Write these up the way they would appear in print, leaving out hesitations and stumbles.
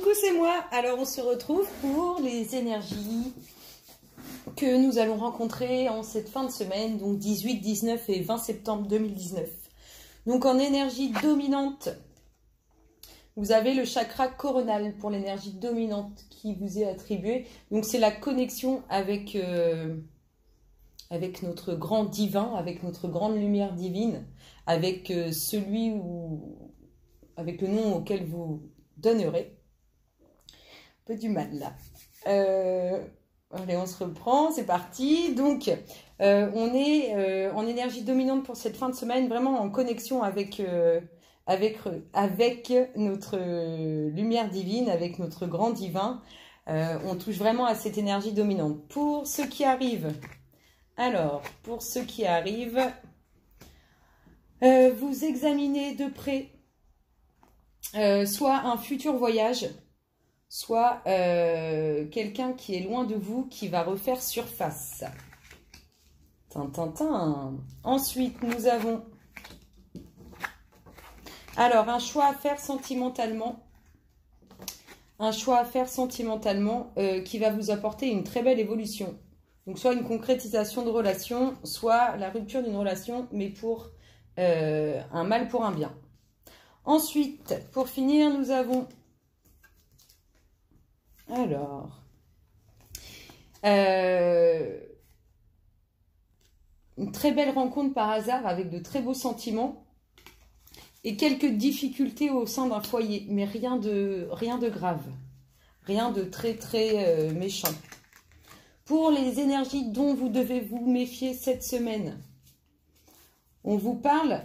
Coucou, c'est moi. Alors, on se retrouve pour les énergies que nous allons rencontrer en cette fin de semaine, donc 18, 19 et 20 septembre 2019. Donc, en énergie dominante, vous avez le chakra coronal pour l'énergie dominante qui vous est attribuée. Donc, c'est la connexion avec, avec notre grand divin, avec notre grande lumière divine, avec avec le nom auquel vous donnerez. Un peu du mal là. Allez, on se reprend, c'est parti. Donc, on est en énergie dominante pour cette fin de semaine, vraiment en connexion avec notre lumière divine, avec notre grand divin. On touche vraiment à cette énergie dominante. Pour ceux qui arrivent, alors, pour ceux qui arrivent, vous examinez de près soit un futur voyage, soit quelqu'un qui est loin de vous qui va refaire surface. Tintintin. Ensuite, nous avons alors un choix à faire sentimentalement. Un choix à faire sentimentalement qui va vous apporter une très belle évolution. Donc, soit une concrétisation de relation, soit la rupture d'une relation, mais pour un mal pour un bien. Ensuite, pour finir, nous avons... Alors... une très belle rencontre par hasard avec de très beaux sentiments et quelques difficultés au sein d'un foyer, mais rien de grave, rien de très méchant. Pour les énergies dont vous devez vous méfier cette semaine, on vous parle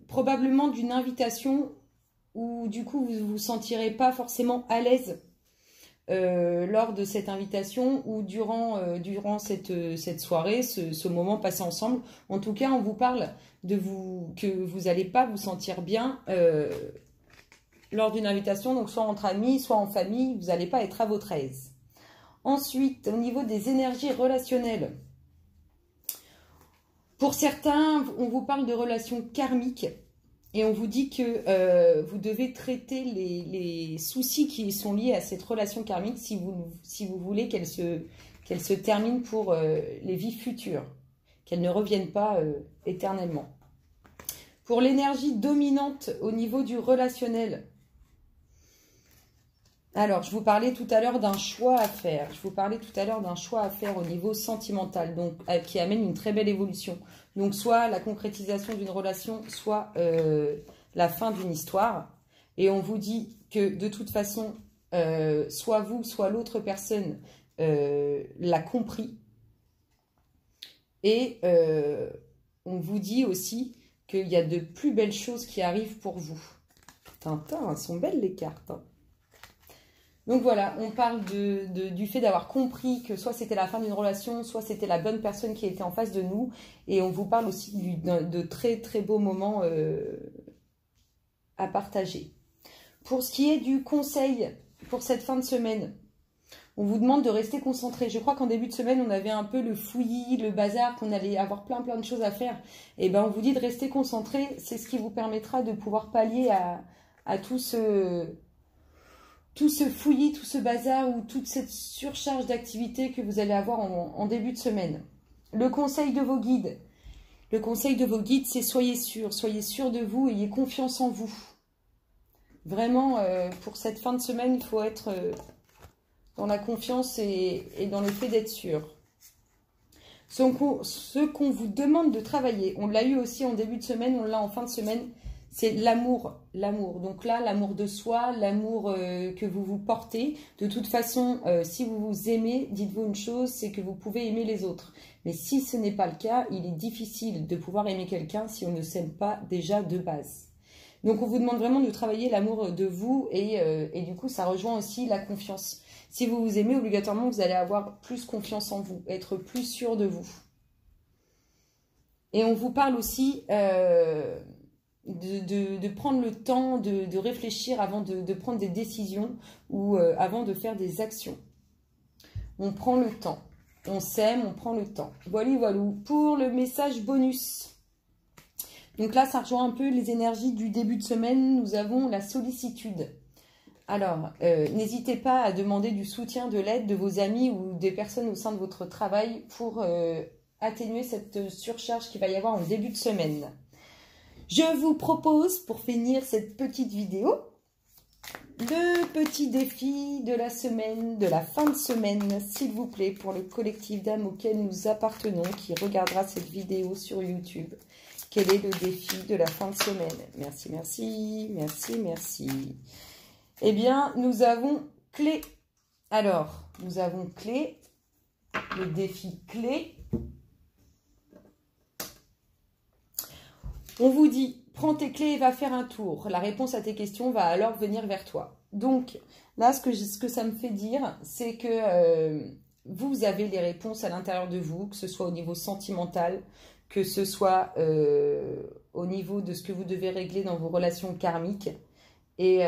probablement d'une invitation où du coup vous ne vous sentirez pas forcément à l'aise lors de cette invitation ou durant cette soirée, ce moment passé ensemble. En tout cas, on vous parle que vous n'allez pas vous sentir bien lors d'une invitation, donc soit entre amis, soit en famille, vous n'allez pas être à votre aise. Ensuite, au niveau des énergies relationnelles, pour certains, on vous parle de relations karmiques et on vous dit que vous devez traiter les soucis qui sont liés à cette relation karmique si vous voulez qu'elle se termine pour les vies futures, qu'elle ne revienne pas éternellement. Pour l'énergie dominante au niveau du relationnel, alors, je vous parlais tout à l'heure d'un choix à faire. Je vous parlais tout à l'heure d'un choix à faire au niveau sentimental, donc qui amène une très belle évolution. Donc, soit la concrétisation d'une relation, soit la fin d'une histoire. Et on vous dit que de toute façon, soit vous, soit l'autre personne l'a compris. Et on vous dit aussi qu'il y a de plus belles choses qui arrivent pour vous. Tintin, elles sont belles les cartes, hein. Donc voilà, on parle du fait d'avoir compris que soit c'était la fin d'une relation, soit c'était la bonne personne qui était en face de nous. Et on vous parle aussi de très beaux moments à partager. Pour ce qui est du conseil pour cette fin de semaine, on vous demande de rester concentré. Je crois qu'en début de semaine, on avait un peu le fouillis, le bazar, qu'on allait avoir plein de choses à faire. Et ben on vous dit de rester concentré, c'est ce qui vous permettra de pouvoir pallier à tout ce fouillis, tout ce bazar ou toute cette surcharge d'activités que vous allez avoir en début de semaine. Le conseil de vos guides. Le conseil de vos guides, c'est soyez sûr de vous, ayez confiance en vous. Vraiment, pour cette fin de semaine, il faut être dans la confiance et dans le fait d'être sûr. Ce qu'on vous demande de travailler, on l'a eu aussi en début de semaine, on l'a en fin de semaine, c'est l'amour. Donc là, l'amour de soi, l'amour que vous vous portez. De toute façon, si vous vous aimez, dites-vous une chose, c'est que vous pouvez aimer les autres. Mais si ce n'est pas le cas, il est difficile de pouvoir aimer quelqu'un si on ne s'aime pas déjà de base. Donc on vous demande vraiment de travailler l'amour de vous et du coup, ça rejoint aussi la confiance. Si vous vous aimez, obligatoirement, vous allez avoir plus confiance en vous, être plus sûr de vous. Et on vous parle aussi... de prendre le temps de réfléchir avant de prendre des décisions ou avant de faire des actions. On prend le temps. On s'aime, on prend le temps. Voilà. Pour le message bonus. Donc là, ça rejoint un peu les énergies du début de semaine. Nous avons la sollicitude. Alors, n'hésitez pas à demander du soutien, de l'aide de vos amis ou des personnes au sein de votre travail pour atténuer cette surcharge qu'il va y avoir en début de semaine. Je vous propose, pour finir cette petite vidéo, le petit défi de la semaine, de la fin de semaine, s'il vous plaît, pour le collectif d'âmes auquel nous appartenons, qui regardera cette vidéo sur YouTube. Quel est le défi de la fin de semaine? Merci, merci, merci, merci. Eh bien, nous avons clé. Alors, nous avons clé, le défi clé. On vous dit, prends tes clés et va faire un tour. La réponse à tes questions va alors venir vers toi. Donc, là, ce que ça me fait dire, c'est que vous avez les réponses à l'intérieur de vous, que ce soit au niveau sentimental, que ce soit au niveau de ce que vous devez régler dans vos relations karmiques. Et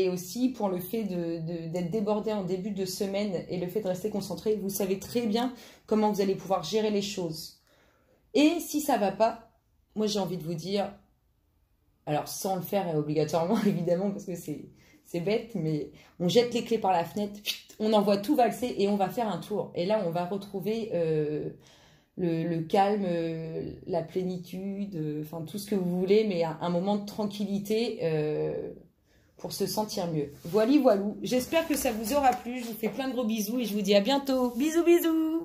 aussi pour le fait d'être débordé en début de semaine et le fait de rester concentré, vous savez très bien comment vous allez pouvoir gérer les choses. Et si ça ne va pas, moi j'ai envie de vous dire, alors sans le faire obligatoirement évidemment parce que c'est bête, mais on jette les clés par la fenêtre, on envoie tout valser et on va faire un tour. Et là on va retrouver le calme, la plénitude, enfin tout ce que vous voulez, mais un moment de tranquillité pour se sentir mieux. Voilà, voilou. J'espère que ça vous aura plu. Je vous fais plein de gros bisous et je vous dis à bientôt. Bisous, bisous.